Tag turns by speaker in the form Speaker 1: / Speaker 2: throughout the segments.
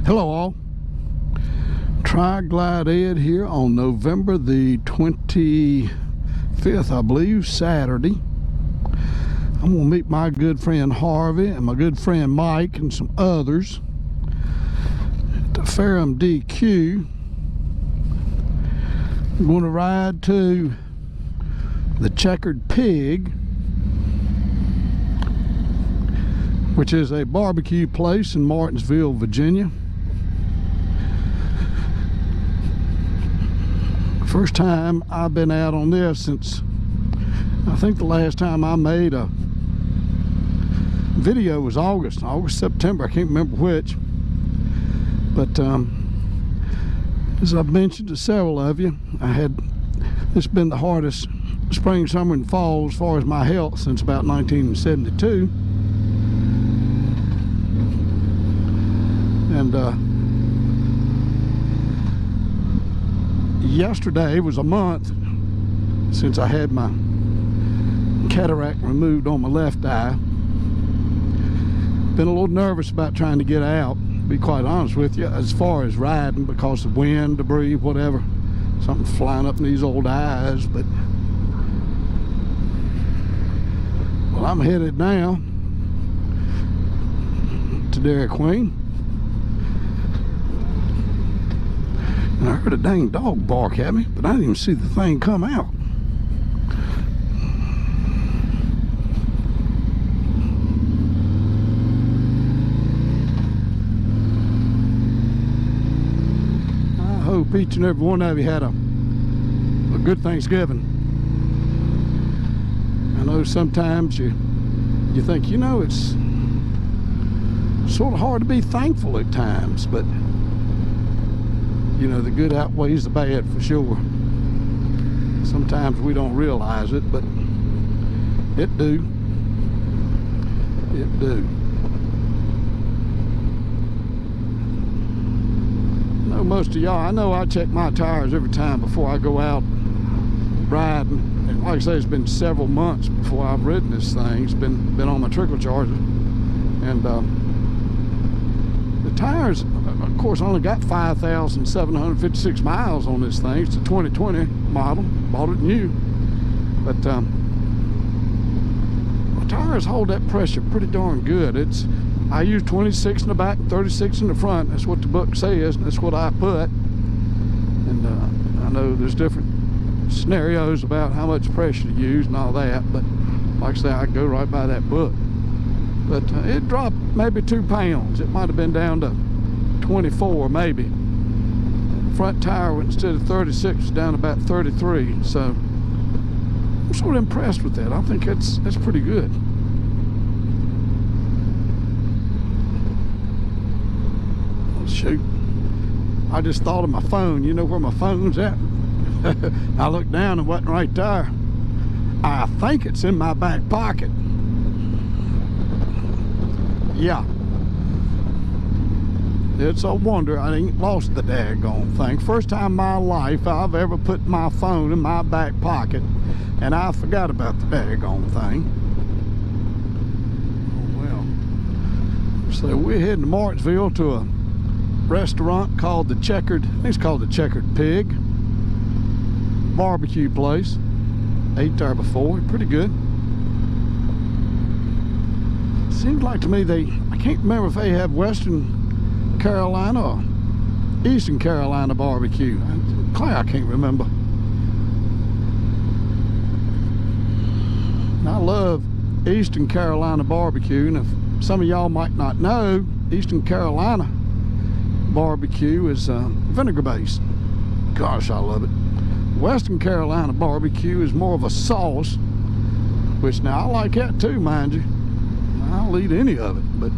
Speaker 1: Hello all. Tri-Glide Ed here on November the 25th, I believe, Saturday. I'm going to meet my good friend Harvey and my good friend Mike and some others at the Ferrum DQ. We're going to ride to the Checkered Pig, which is a barbecue place in Martinsville, Virginia. First time I've been out on this since, I think the last time I made a video was August, September, I can't remember which. But as I've mentioned to several of you, it's been the hardest spring, summer, and fall as far as my health since about 1972. And yesterday was a month since I had my cataract removed on my left eye. Been a little nervous about trying to get out, to be quite honest with you, as far as riding, because of wind, debris, whatever, something flying up in these old eyes. But well, I'm headed now to Dairy Queen. And I heard a dang dog bark at me, but I didn't even see the thing come out. I hope each and every one of you had a good Thanksgiving. I know sometimes you think, you know, it's sort of hard to be thankful at times, but you know, the good outweighs the bad for sure. Sometimes we don't realize it, but it do. It do. I know most of y'all, I know I check my tires every time before I go out riding. And like I say, it's been several months before I've ridden this thing. It's been on my trickle charger. And the tires, of course, I only got 5,756 miles on this thing. It's a 2020 model. Bought it new. But the tires hold that pressure pretty darn good. I use 26 in the back and 36 in the front. That's what the book says, and that's what I put. And I know there's different scenarios about how much pressure to use and all that, but like I say, I go right by that book. But it dropped maybe 2 pounds. It might have been down to 24 maybe. The front tire, instead of 36, was down about 33. So I'm sort of impressed with that. I think that's pretty good. Oh, shoot. I just thought of my phone. You know where my phone's at? I looked down and it wasn't right there. I think it's in my back pocket. Yeah. It's a wonder I ain't lost the daggone thing. First time in my life I've ever put my phone in my back pocket and I forgot about the daggone thing. Oh well. So we're heading to Martinsville to a restaurant called the Checkered, I think it's called the Checkered Pig barbecue place. Ate there before, pretty good. Seems like to me I can't remember if they have Western Carolina or Eastern Carolina barbecue. Clay, I can't remember. I love Eastern Carolina barbecue, and if some of y'all might not know, Eastern Carolina barbecue is vinegar based. Gosh, I love it. Western Carolina barbecue is more of a sauce, which now I like that too, mind you. I'll eat any of it, but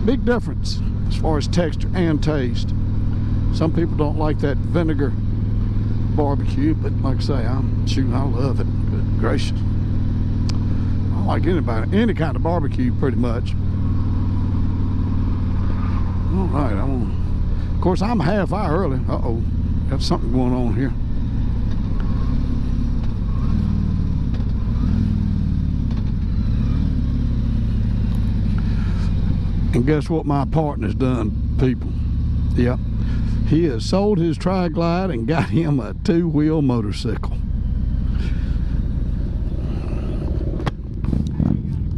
Speaker 1: big difference as far as texture and taste. Some people don't like that vinegar barbecue, but like I say, I love it. Good gracious. I like any kind of barbecue pretty much. All right, of course, I'm a half hour early. Uh-oh, got something going on here. And guess what my partner's done, people? Yep. He has sold his Tri-Glide and got him a 2-wheel motorcycle.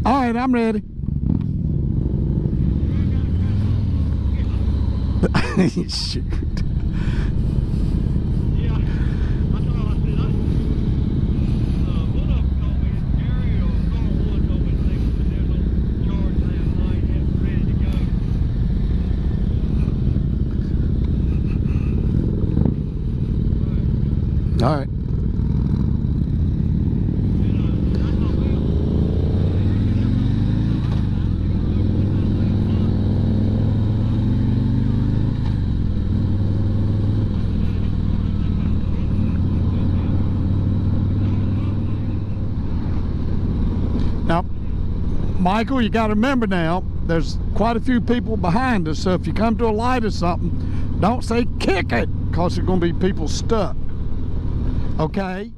Speaker 1: All right, I'm ready. Shoot. All right. Now, Michael, you got to remember now, there's quite a few people behind us, so if you come to a light or something, don't say kick it, because there's going to be people stuck. Okay?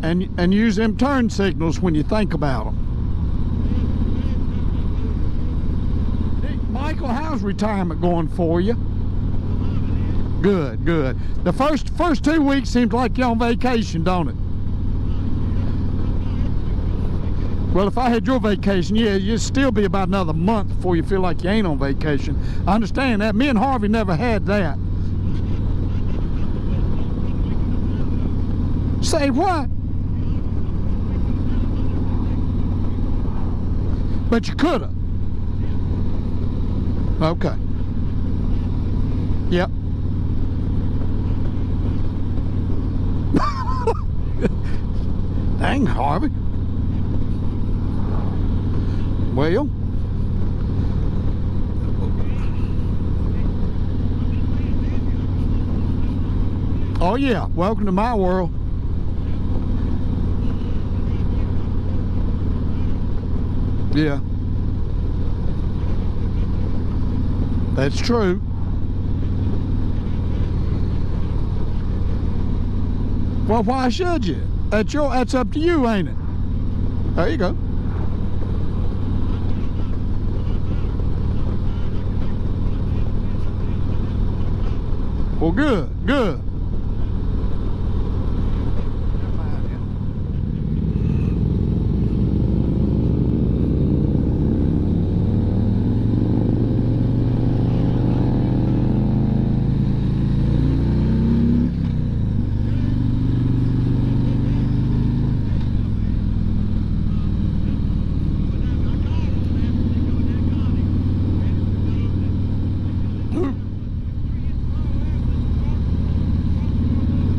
Speaker 1: And use them turn signals when you think about them. Hey, Michael, how's retirement going for you? Good, good. The first 2 weeks seems like you're on vacation, don't it? Well, if I had your vacation, yeah, you'd still be about another month before you feel like you ain't on vacation. I understand that. Me and Harvey never had that. Say what? But you could have. Okay. Yep. Dang, Harvey. Well, oh yeah, welcome to my world. Yeah, that's true. Well, why should you? That's up to you, ain't it? There you go. Well, good, good.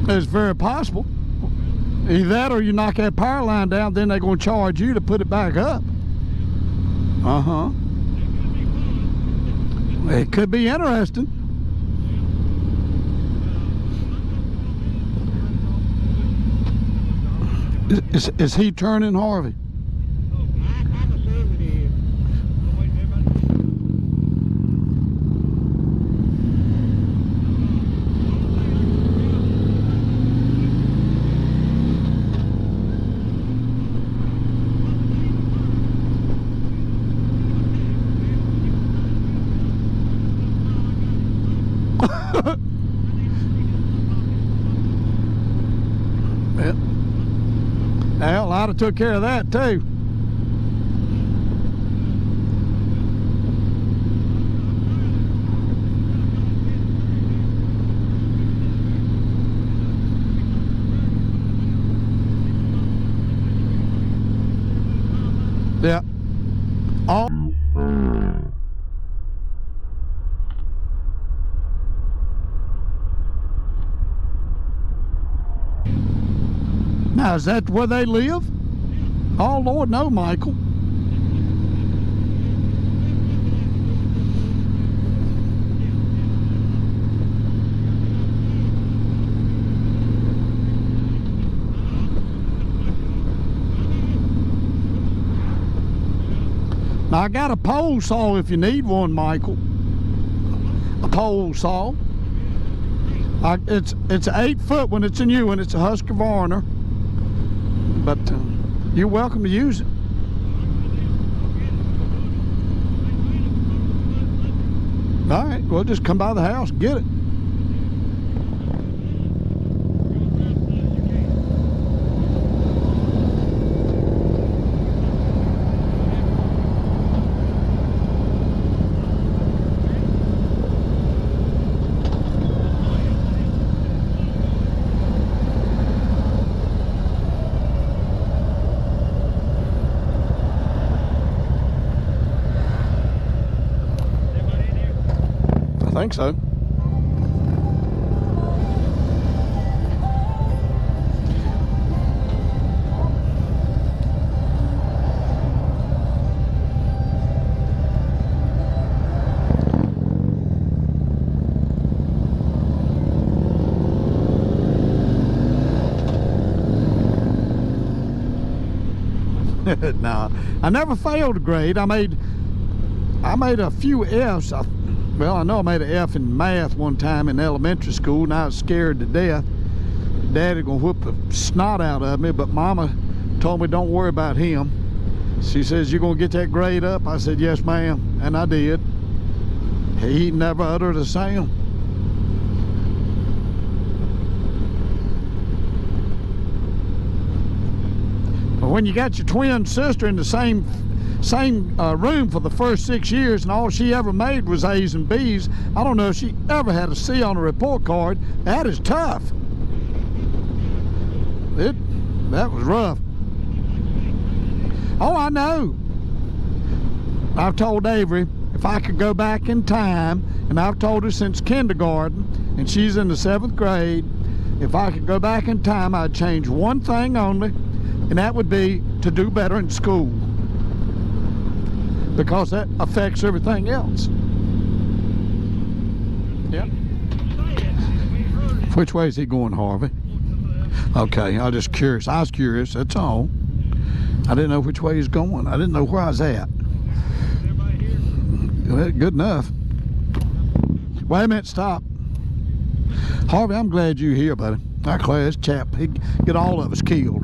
Speaker 1: It's very possible. Either that or you knock that power line down, then they're going to charge you to put it back up. Uh-huh. It could be interesting. Is he turning, Harvey? Well, I'd have took care of that too. Yeah. All now, is that where they live? Oh, Lord, no, Michael. Now, I got a pole saw if you need one, Michael. A pole saw. It's 8 foot when it's a new one. It's a Husqvarna. But You're welcome to use it. All right, well, just come by the house and get it. I think so. No, I never failed a grade. I made a few F's. Well, I know I made an F in math one time in elementary school, and I was scared to death. Daddy gonna whoop the snot out of me, but Mama told me don't worry about him. She says, "You gonna get that grade up?" I said, "Yes, ma'am," and I did. He never uttered a sound. But when you got your twin sister in the same room for the first 6 years, and all she ever made was A's and B's, I don't know if she ever had a C on a report card. That is tough. That was rough. Oh, I know. I've told Avery if I could go back in time, and I've told her since kindergarten, and she's in the 7th grade, if I could go back in time, I'd change one thing only, and that would be to do better in school, because that affects everything else. Yep. Which way is he going, Harvey? Okay, I was curious. That's all. I didn't know which way he's going. I didn't know where I was at. Well, good enough. Wait a minute, stop. Harvey, I'm glad you're here, buddy. Our class chap, he'd get all of us killed.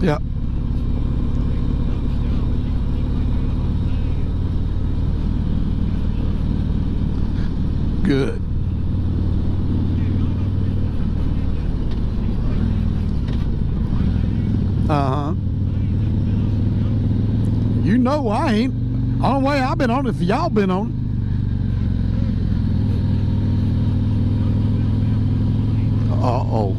Speaker 1: Yep. Good. You know I ain't. Only way I've been on it if y'all been on it. Uh-oh.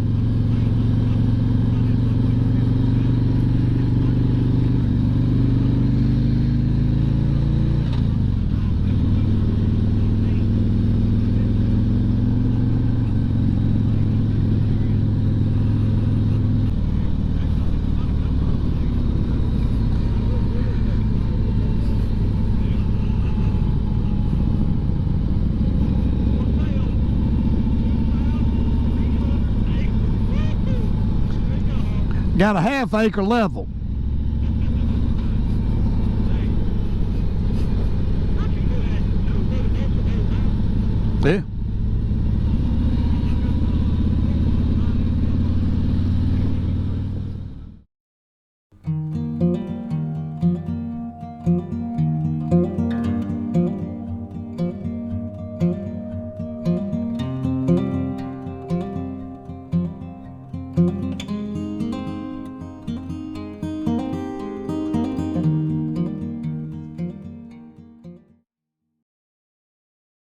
Speaker 1: Got a half-acre level. Yeah.